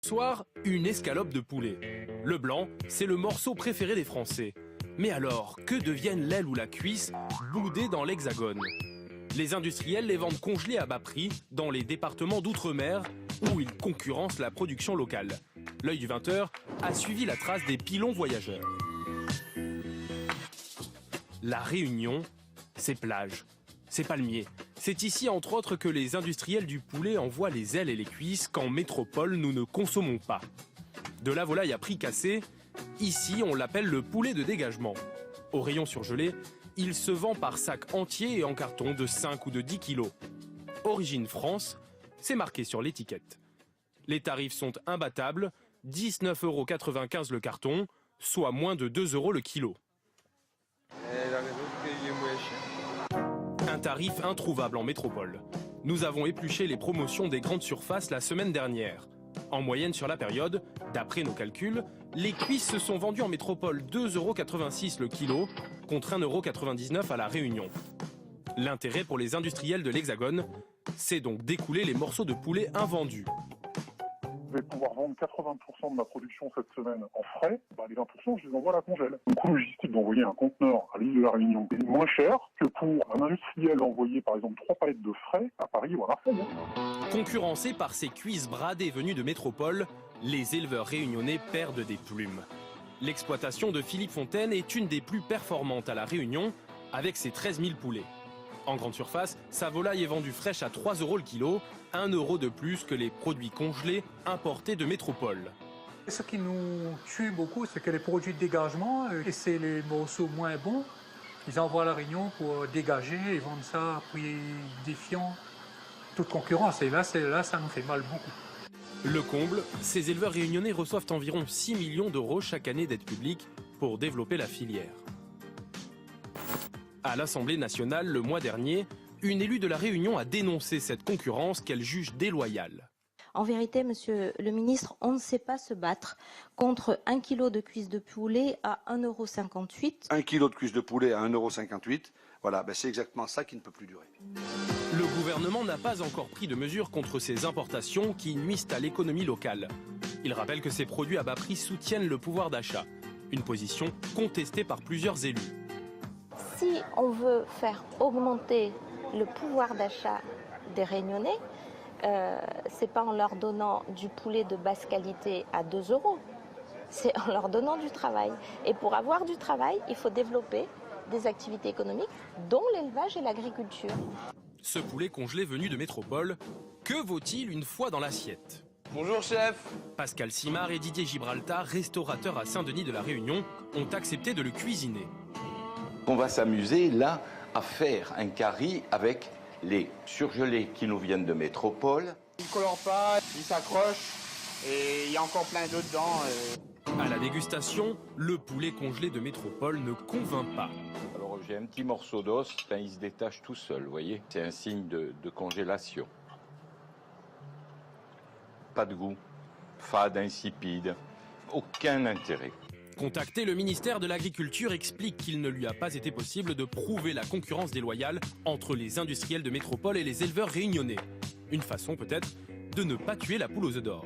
Soir, une escalope de poulet. Le blanc, c'est le morceau préféré des Français. Mais alors, que deviennent l'aile ou la cuisse boudées dans l'Hexagone? Les industriels les vendent congelés à bas prix dans les départements d'outre-mer où ils concurrencent la production locale. L'œil du 20h a suivi la trace des pilons voyageurs. La Réunion, c'est plage, c'est palmier. C'est ici, entre autres, que les industriels du poulet envoient les ailes et les cuisses qu'en métropole, nous ne consommons pas. De la volaille à prix cassé, ici, on l'appelle le poulet de dégagement. Au rayon surgelé, il se vend par sac entier et en carton de 5 ou de 10 kilos. Origine France, c'est marqué sur l'étiquette. Les tarifs sont imbattables, 19,95 € le carton, soit moins de 2 € le kilo. Un tarif introuvable en métropole. Nous avons épluché les promotions des grandes surfaces la semaine dernière. En moyenne sur la période, d'après nos calculs, les cuisses se sont vendues en métropole 2,86 € le kilo, contre 1,99 € à La Réunion. L'intérêt pour les industriels de l'Hexagone, c'est donc d'écouler les morceaux de poulet invendus. Je vais pouvoir vendre 80% de ma production cette semaine en frais, les 20% je les envoie à la congèle. Le coût logistique d'envoyer un conteneur à l'île de la Réunion est moins cher que pour un industriel d'envoyer par exemple 3 palettes de frais à Paris ou à Marseille. Concurrencés par ces cuisses bradées venues de métropole, les éleveurs réunionnais perdent des plumes. L'exploitation de Philippe Fontaine est une des plus performantes à La Réunion, avec ses 13 000 poulets. En grande surface, sa volaille est vendue fraîche à 3 € le kilo, 1 € de plus que les produits congelés importés de métropole. Ce qui nous tue beaucoup, c'est que les produits de dégagement, et c'est les morceaux moins bons, ils envoient à La Réunion pour dégager et vendre ça à prix défiant toute concurrence. Et là, ça nous fait mal beaucoup. Le comble, ces éleveurs réunionnais reçoivent environ 6 millions d'euros chaque année d'aide publique pour développer la filière. À l'Assemblée nationale, le mois dernier, une élue de La Réunion a dénoncé cette concurrence qu'elle juge déloyale. En vérité, monsieur le ministre, on ne sait pas se battre contre 1 kilo de cuisse de poulet à 1,58 €. 1 kilo de cuisse de poulet à 1,58 €, voilà, c'est exactement ça qui ne peut plus durer. Le gouvernement n'a pas encore pris de mesures contre ces importations qui nuisent à l'économie locale. Il rappelle que ces produits à bas prix soutiennent le pouvoir d'achat, une position contestée par plusieurs élus. Si on veut faire augmenter le pouvoir d'achat des Réunionnais, c'est pas en leur donnant du poulet de basse qualité à 2 €, c'est en leur donnant du travail. Et pour avoir du travail, il faut développer des activités économiques, dont l'élevage et l'agriculture. Ce poulet congelé venu de métropole, que vaut-il une fois dans l'assiette? Bonjour chef. Pascal Simard et Didier Gibraltar, restaurateurs à Saint-Denis de La Réunion, ont accepté de le cuisiner. On va s'amuser là à faire un curry avec les surgelés qui nous viennent de métropole. Il ne colore pas, il s'accroche et il y a encore plein d'eau dedans. À la dégustation, le poulet congelé de métropole ne convainc pas. Alors j'ai un petit morceau d'os, il se détache tout seul, vous voyez. C'est un signe de congélation. Pas de goût, fade, insipide, aucun intérêt. Contacté, le ministère de l'Agriculture explique qu'il ne lui a pas été possible de prouver la concurrence déloyale entre les industriels de métropole et les éleveurs réunionnais. Une façon peut-être de ne pas tuer la poule aux œufs d'or.